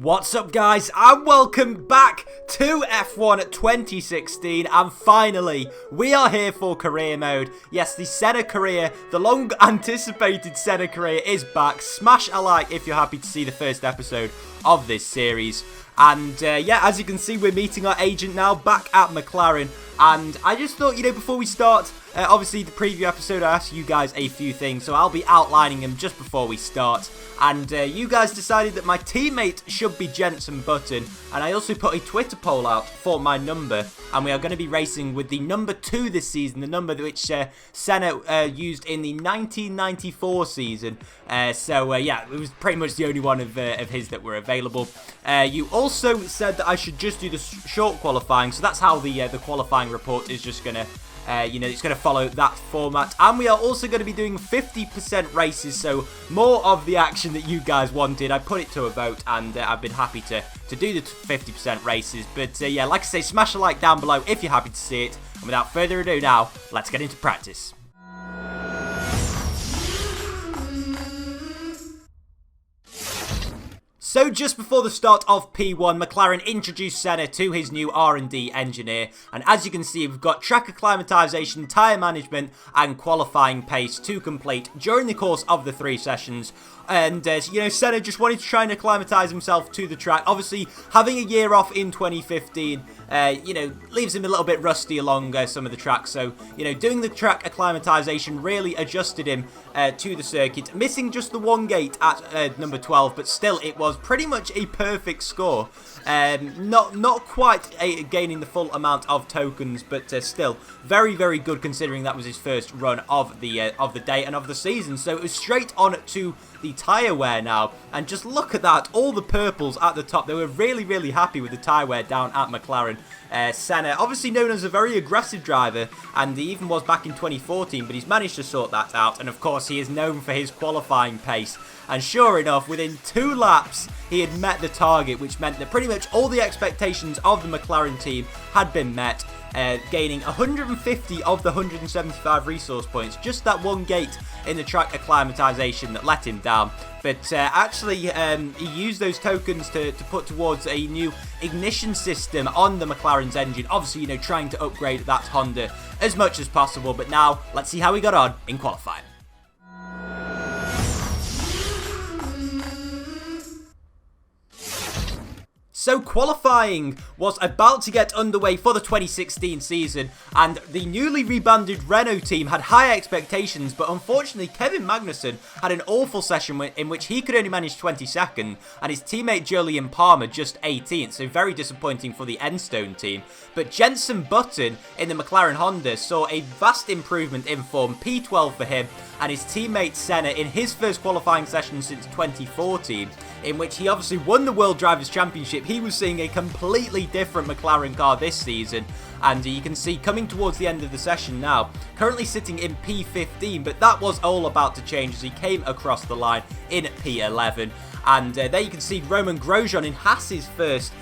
What's up guys, and welcome back to F1 2016, and finally, we are here for career mode. Yes, the Senna career, the long anticipated Senna career is back. Smash a like if you're happy to see the first episode of this series. And yeah, as you can see, we're meeting our agent now back at McLaren. And I just thought, before we start, obviously the preview episode, I asked you guys a few things, so I'll be outlining them just before we start. And you guys decided that my teammate should be Jenson Button, and I also put a Twitter poll out for my number, and we are going to be racing with the number 2 this season, the number which Senna used in the 1994 season. So yeah, it was pretty much the only one of his that were available. You also said that I should just do the short qualifying, so that's how the qualifying report is just going to it's going to follow that format. And we are also going to be doing 50% races, so more of the action that you guys wanted. I put it to a vote, and I've been happy to do the 50% races. But yeah, like I say, smash a like down below if you're happy to see it. And without further ado now, let's get into practice. So just before the start of P1, McLaren introduced Senna to his new R&D engineer, and as you can see, we've got track acclimatization, tyre management and qualifying pace to complete during the course of the 3 sessions. And, Senna just wanted to try and acclimatise himself to the track. Obviously, having a year off in 2015, leaves him a little bit rusty along some of the tracks. So, doing the track acclimatisation really adjusted him to the circuit. Missing just the one gate at number 12, but still, it was pretty much a perfect score. Not quite gaining the full amount of tokens, but still, very, very good considering that was his first run of the day and of the season. So it was straight on to the tyre wear now, and just look at that, all the purples at the top. They were really, really happy with the tyre wear down at McLaren. Senna, obviously known as a very aggressive driver, and he even was back in 2014, but he's managed to sort that out, and of course he is known for his qualifying pace. And sure enough, within 2 laps, he had met the target, which meant that pretty much all the expectations of the McLaren team had been met, gaining 150 of the 175 resource points. Just that one gate in the track acclimatization that let him down. But actually, he used those tokens to put towards a new ignition system on the McLaren's engine. Obviously, trying to upgrade that Honda as much as possible. But now, let's see how he got on in qualifying. So qualifying was about to get underway for the 2016 season, and the newly rebanded Renault team had high expectations, but unfortunately Kevin Magnussen had an awful session in which he could only manage 22nd, and his teammate Julian Palmer just 18th, so very disappointing for the Enstone team. But Jenson Button in the McLaren Honda saw a vast improvement in form, P12 for him, and his teammate Senna in his first qualifying session since 2014, in which he obviously won the World Drivers' Championship. He was seeing a completely different McLaren car this season, and you can see coming towards the end of the session now, currently sitting in P15, but that was all about to change as he came across the line in P11. And there you can see Roman Grosjean in Haas's first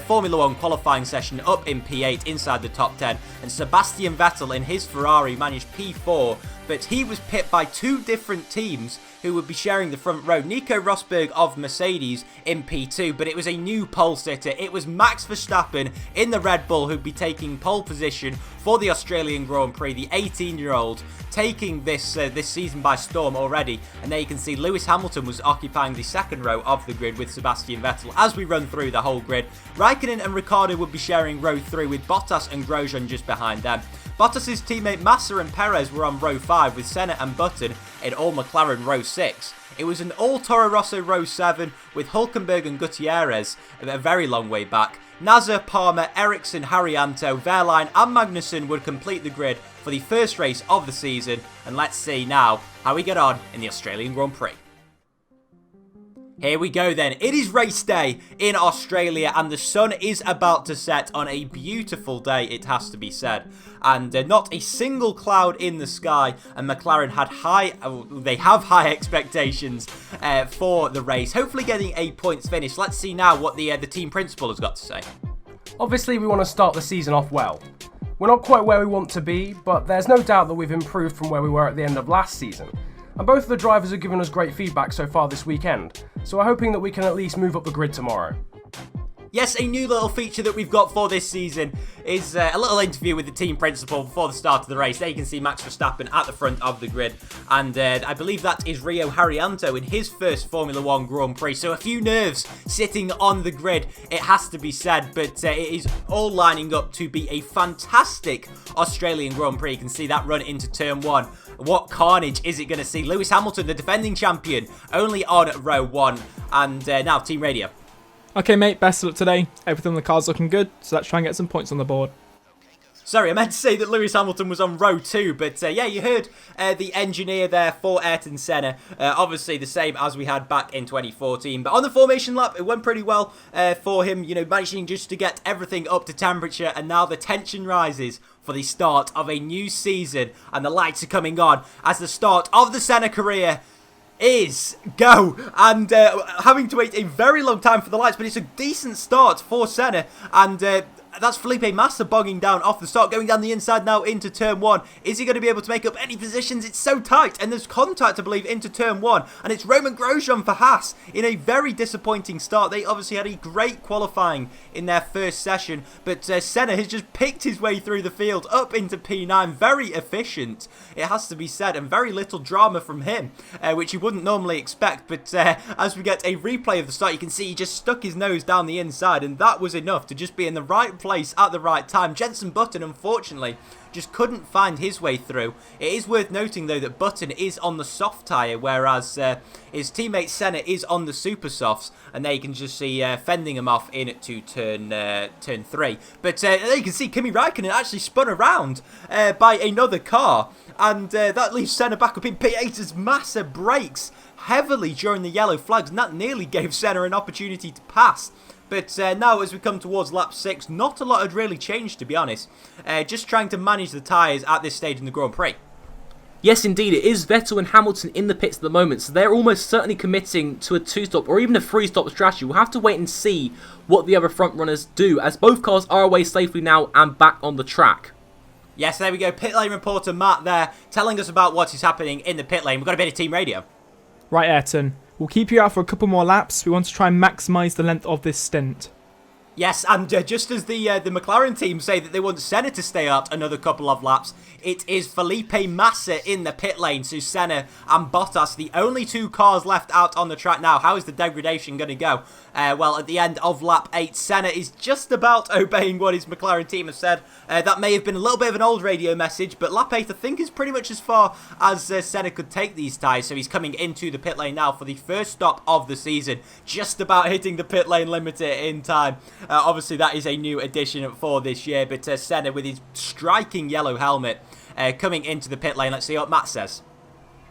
Formula 1 qualifying session up in P8 inside the top 10, and Sebastian Vettel in his Ferrari managed P4, but he was pipped by 2 different teams who would be sharing the front row. Nico Rosberg of Mercedes in P2, but it was a new pole sitter. It was Max Verstappen in the Red Bull who'd be taking pole position for the Australian Grand Prix, the 18-year-old, taking this season by storm already. And there you can see Lewis Hamilton was occupying the second row of the grid with Sebastian Vettel. As we run through the whole grid, Raikkonen and Ricciardo would be sharing row 3 with Bottas and Grosjean just behind them. Bottas' teammate Massa and Perez were on row 5 with Senna and Button in all McLaren row 6. It was an all Toro Rosso row 7 with Hulkenberg and Gutierrez a very long way back. Nasser, Palmer, Ericsson, Haryanto, Wehrlein and Magnussen would complete the grid for the first race of the season, and let's see now how we get on in the Australian Grand Prix. Here we go then. It is race day in Australia, and the sun is about to set on a beautiful day, it has to be said. And not a single cloud in the sky, and McLaren had high expectations for the race. Hopefully getting a points finish. Let's see now what the team principal has got to say. Obviously we want to start the season off well. We're not quite where we want to be, but there's no doubt that we've improved from where we were at the end of last season. And both of the drivers have given us great feedback so far this weekend. so we're hoping that we can at least move up the grid tomorrow. Yes, a new little feature that we've got for this season is a little interview with the team principal before the start of the race. There you can see Max Verstappen at the front of the grid, and I believe that is Rio Haryanto in his first Formula 1 Grand Prix. So a few nerves sitting on the grid, it has to be said, but it is all lining up to be a fantastic Australian Grand Prix. You can see that run into turn 1. What carnage is it going to see? Lewis Hamilton, the defending champion, only on row 1, and now Team Radio. Okay, mate, best of luck today. Everything on the car's looking good, so let's try and get some points on the board. Sorry, I meant to say that Lewis Hamilton was on row 2, but yeah, you heard the engineer there for Ayrton Senna. Obviously the same as we had back in 2014, but on the formation lap, it went pretty well for him, you know, managing just to get everything up to temperature, and now the tension rises for the start of a new season, and the lights are coming on as the start of the Senna career is go, and having to wait a very long time for the lights, but it's a decent start for Senna, and that's Felipe Massa bogging down off the start, going down the inside now into turn 1. Is he going to be able to make up any positions? It's so tight, and there's contact, I believe, into turn 1, and it's Roman Grosjean for Haas in a very disappointing start. They obviously had a great qualifying in their first session, but Senna has just picked his way through the field up into P9. Very efficient, it has to be said, and very little drama from him, which you wouldn't normally expect, but as we get a replay of the start, you can see he just stuck his nose down the inside, and that was enough to just be in the right place at the right time. Jenson Button, unfortunately, just couldn't find his way through. It is worth noting, though, that Button is on the soft tyre, whereas his teammate Senna is on the super softs, and there you can just see fending him off into turn 3. But there you can see Kimi Räikkönen actually spun around by another car, and that leaves Senna back up in P8 as Massa brakes heavily during the yellow flags, and that nearly gave Senna an opportunity to pass. But now as we come towards lap 6, not a lot had really changed, to be honest. Just trying to manage the tyres at this stage in the Grand Prix. Yes, indeed, it is Vettel and Hamilton in the pits at the moment, so they're almost certainly committing to a 2-stop or even a 3-stop strategy. We'll have to wait and see what the other front runners do, as both cars are away safely now and back on the track. Yes, there we go. Pit lane reporter Matt there, telling us about what is happening in the pit lane. We've got a bit of team radio. Right, Ayrton. We'll keep you out for a couple more laps. We want to try and maximise the length of this stint. Yes, and just as the McLaren team say that they want Senna to stay out another couple of laps, it is Felipe Massa in the pit lane. So Senna and Bottas, the only two cars left out on the track now. How is the degradation going to go? Well, at the end of lap 8, Senna is just about obeying what his McLaren team has said. That may have been a little bit of an old radio message, but lap 8 I think is pretty much as far as Senna could take these tyres. So he's coming into the pit lane now for the first stop of the season, just about hitting the pit lane limiter in time. Obviously, that is a new addition for this year, but Senna with his striking yellow helmet coming into the pit lane. Let's see what Matt says.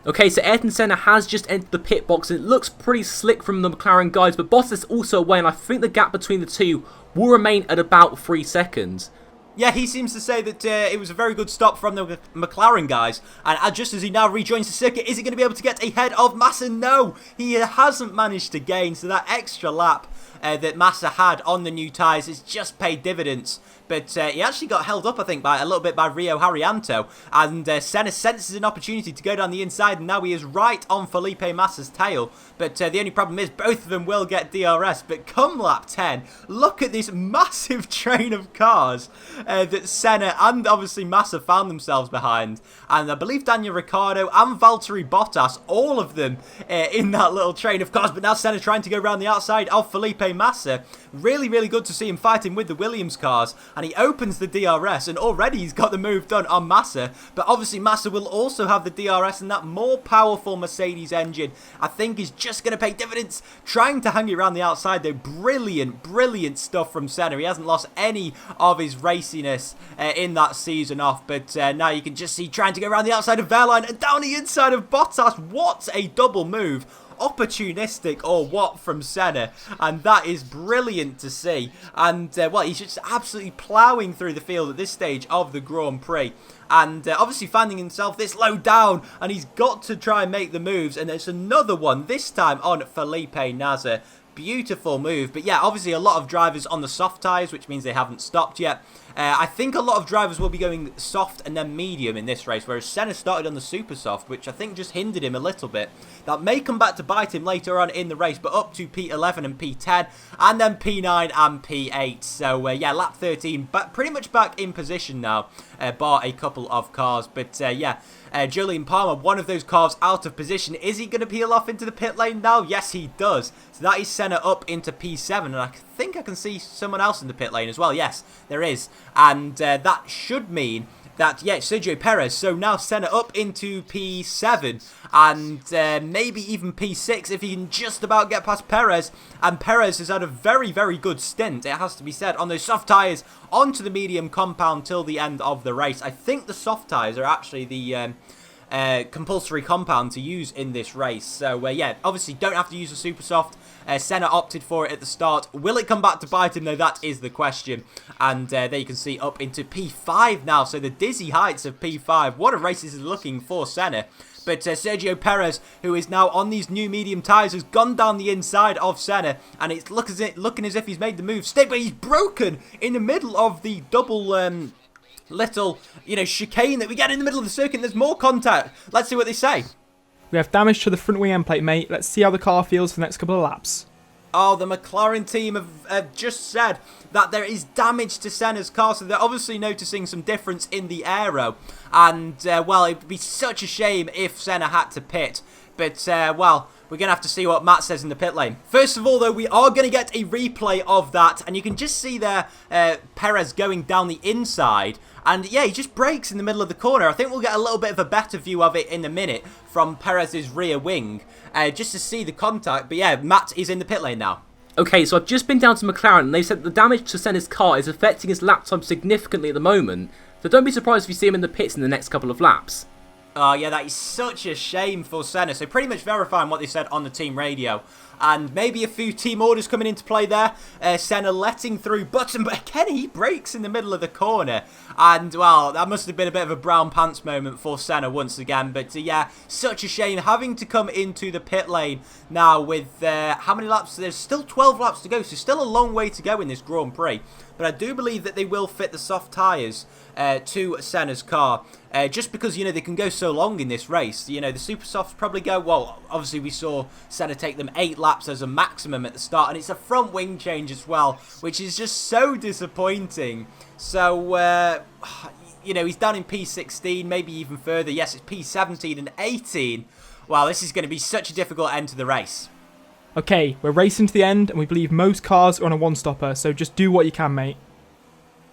Okay, so Ayrton Senna has just entered the pit box, and it looks pretty slick from the McLaren guys, but Bottas is also away, and I think the gap between the two will remain at about 3 seconds. Yeah, he seems to say that it was a very good stop from the McLaren guys. And just as he now rejoins the circuit, is he going to be able to get ahead of Massa? No, he hasn't managed to gain. So that extra lap that Massa had on the new tyres has just paid dividends. But he actually got held up, I think, by a little bit by Rio Haryanto. And Senna senses an opportunity to go down the inside, and now he is right on Felipe Massa's tail. But the only problem is both of them will get DRS. But come lap 10, look at this massive train of cars that Senna and obviously Massa found themselves behind. And I believe Daniel Ricciardo and Valtteri Bottas, all of them in that little train of cars. But now Senna trying to go around the outside of Felipe Massa. Really, really good to see him fighting with the Williams cars. And he opens the DRS, and already he's got the move done on Massa. But obviously Massa will also have the DRS, and that more powerful Mercedes engine, I think, is just going to pay dividends. Trying to hang it around the outside, though. Brilliant, brilliant stuff from Senna. He hasn't lost any of his raciness in that season off. But now you can just see trying to go around the outside of Wehrlein and down the inside of Bottas. What a double move. Opportunistic or what from Senna, and that is brilliant to see. And well, he's just absolutely ploughing through the field at this stage of the Grand Prix, and obviously finding himself this low down, and he's got to try and make the moves. And there's another one, this time on Felipe Nasr. beautiful move. But yeah, obviously a lot of drivers on the soft tyres, which means they haven't stopped yet. I think a lot of drivers will be going soft and then medium in this race, whereas Senna started on the super soft, which I think just hindered him a little bit. That may come back to bite him later on in the race, but up to P11 and P10, and then P9 and P8. So yeah, lap 13, but pretty much back in position now, bar a couple of cars. But yeah, Jolyon Palmer, one of those cars out of position. Is he going to peel off into the pit lane now? Yes, he does. So that is Senna up into P7, and I think I can see someone else in the pit lane as well. Yes, there is. And that should mean that, yeah, Sergio Perez. So now Senna up into P7 and maybe even P6 if he can just about get past Perez. And Perez has had a very, very good stint, it has to be said, on those soft tyres onto the medium compound till the end of the race. I think the soft tyres are actually the compulsory compound to use in this race. So yeah, obviously don't have to use a super soft. Senna opted for it at the start. Will it come back to bite him though? That is the question. And there you can see up into P5 now. So the dizzy heights of P5. What a race this is looking for Senna. But Sergio Perez, who is now on these new medium tyres, has gone down the inside of Senna. And it's looking as if he's made the move. Stick, but he's broken in the middle of the double little, chicane that we get in the middle of the circuit. There's more contact. Let's see what they say. We have damage to the front wing end plate, mate. Let's see how the car feels for the next couple of laps. Oh, the McLaren team have just said that there is damage to Senna's car, so they're obviously noticing some difference in the aero. And, well, it would be such a shame if Senna had to pit. But, well, we're going to have to see what Matt says in the pit lane. First of all, though, we are going to get a replay of that. And you can just see there Perez going down the inside. And, yeah, he just brakes in the middle of the corner. I think we'll get a little bit of a better view of it in a minute from Perez's rear wing. Just to see the contact. But, yeah, Matt is in the pit lane now. Okay, so I've just been down to McLaren, and they've said the damage to Senna's car is affecting his lap time significantly at the moment. So don't be surprised if you see him in the pits in the next couple of laps. Oh, yeah, that is such a shame for Senna. So pretty much verifying what they said on the team radio. And maybe a few team orders coming into play there. Senna letting through Button, but again, he breaks in the middle of the corner. And, well, that must have been a bit of a brown pants moment for Senna once again. But, yeah, such a shame having to come into the pit lane now with, how many laps? There's still 12 laps to go, so still a long way to go in this Grand Prix. But I do believe that they will fit the soft tyres to Senna's car. Just because, they can go so long in this race. The super softs probably go, well, obviously we saw Senna take them 8 laps as a maximum at the start. And it's a front wing change as well, which is just so disappointing. So, he's down in P16, maybe even further. Yes, it's P17 and 18. Wow, this is going to be such a difficult end to the race. Okay, we're racing to the end, and we believe most cars are on a one-stopper, so just do what you can, mate.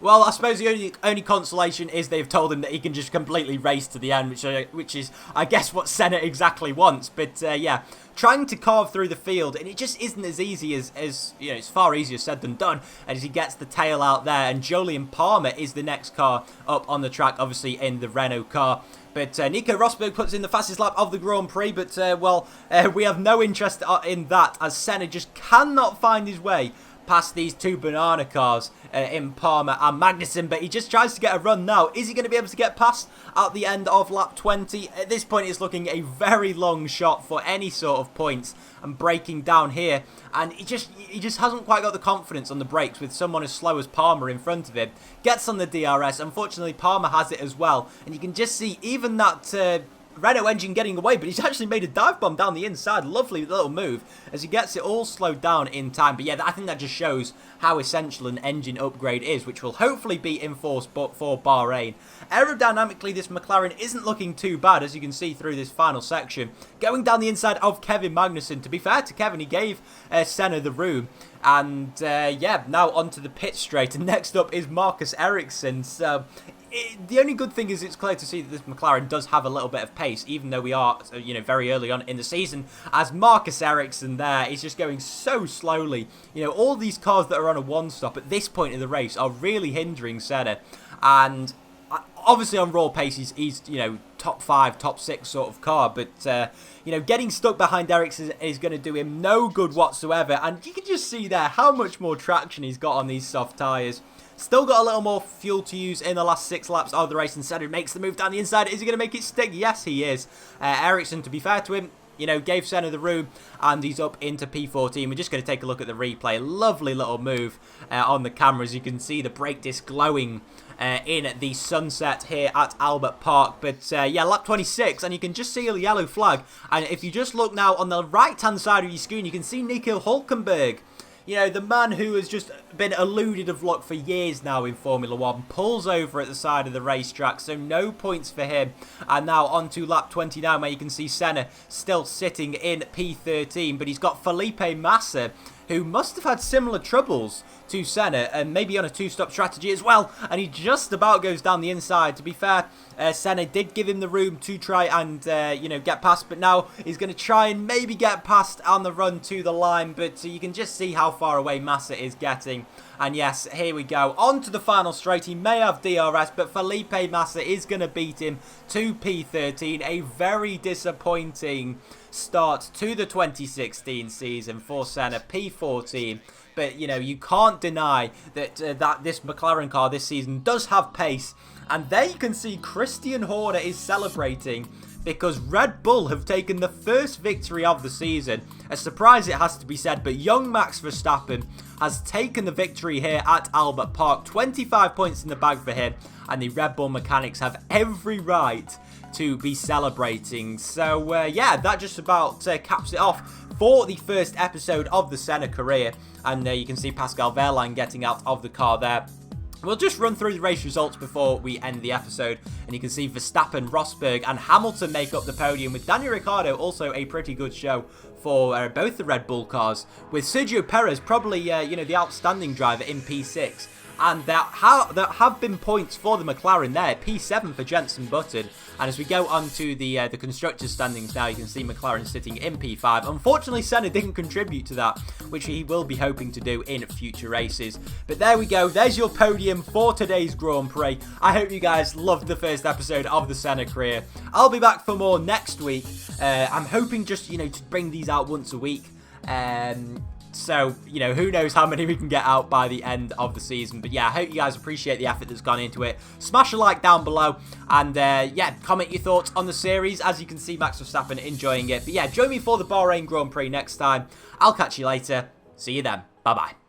Well, I suppose the only consolation is they've told him that he can just completely race to the end, which is, I guess, what Senna exactly wants. But, yeah, trying to carve through the field, and it just isn't as easy as it's far easier said than done, as he gets the tail out there. And Jolyon Palmer is the next car up on the track, obviously in the Renault car. But Nico Rosberg puts in the fastest lap of the Grand Prix, but, we have no interest in that, as Senna just cannot find his way past these two banana cars in Palmer and Magnussen, but he just tries to get a run now. Is he going to be able to get past at the end of lap 20? At this point, it's looking a very long shot for any sort of points and braking down here, and he just hasn't quite got the confidence on the brakes with someone as slow as Palmer in front of him. Gets on the DRS. Unfortunately, Palmer has it as well, and you can just see even that Renault engine getting away, but he's actually made a dive bomb down the inside. Lovely little move as he gets it all slowed down in time. But yeah, I think that just shows how essential an engine upgrade is, which will hopefully be enforced for Bahrain. Aerodynamically, this McLaren isn't looking too bad, as you can see through this final section. Going down the inside of Kevin Magnussen. To be fair to Kevin, he gave Senna the room. And yeah, now onto the pit straight. And next up is Marcus Ericsson. So the only good thing is it's clear to see that this McLaren does have a little bit of pace, even though we are, very early on in the season. As Marcus Ericsson there is just going so slowly. All these cars that are on a one-stop at this point in the race are really hindering Senna. And obviously on raw pace, he's top 5, top 6 sort of car. But, getting stuck behind Ericsson is going to do him no good whatsoever. And you can just see there how much more traction he's got on these soft tyres. Still got a little more fuel to use in the last 6 laps of the race, and Senna makes the move down the inside. Is he going to make it stick? Yes, he is. Ericsson, to be fair to him, you know, gave Senna the room, and he's up into P14. We're just going to take a look at the replay. Lovely little move on the cameras. You can see the brake disc glowing in the sunset here at Albert Park. But yeah, lap 26, and you can just see a yellow flag. And if you just look now on the right-hand side of your screen, you can see Nico Hülkenberg. You know, the man who has just been eluded of luck for years now in Formula 1 pulls over at the side of the racetrack, so no points for him. And now on to lap 29, where you can see Senna still sitting in P13, but he's got Felipe Massa, who must have had similar troubles to Senna, and maybe on a two-stop strategy as well, and he just about goes down the inside. To be fair, Senna did give him the room to try and, you know, get past, but now he's going to try and maybe get past on the run to the line, but you can just see how far away Massa is getting. And yes, here we go, on to the final straight. He may have DRS, but Felipe Massa is going to beat him to P13. A very disappointing start to the 2016 season for Senna, P14. But, you know, you can't deny that that this McLaren car this season does have pace. And there you can see Christian Horner is celebrating because Red Bull have taken the first victory of the season. A surprise, it has to be said, but young Max Verstappen has taken the victory here at Albert Park. 25 points in the bag for him, and the Red Bull mechanics have every right to be celebrating. So, yeah, that just about caps it off for the first episode of the Senna career. And you can see Pascal Wehrlein getting out of the car there. We'll just run through the race results before we end the episode, and you can see Verstappen, Rosberg and Hamilton make up the podium, with Daniel Ricciardo also a pretty good show for both the Red Bull cars, with Sergio Perez probably, you know, the outstanding driver in P6. And there have been points for the McLaren there, P7 for Jenson Button. And as we go on to the Constructors Standings now, you can see McLaren sitting in P5. Unfortunately, Senna didn't contribute to that, which he will be hoping to do in future races. But there we go, there's your podium for today's Grand Prix. I hope you guys loved the first episode of the Senna career. I'll be back for more next week. I'm hoping just, you know, to bring these out once a week. So, you know, who knows how many we can get out by the end of the season. But yeah, I hope you guys appreciate the effort that's gone into it. Smash a like down below. And yeah, comment your thoughts on the series. As you can see, Max Verstappen enjoying it. But yeah, join me for the Bahrain Grand Prix next time. I'll catch you later. See you then. Bye-bye.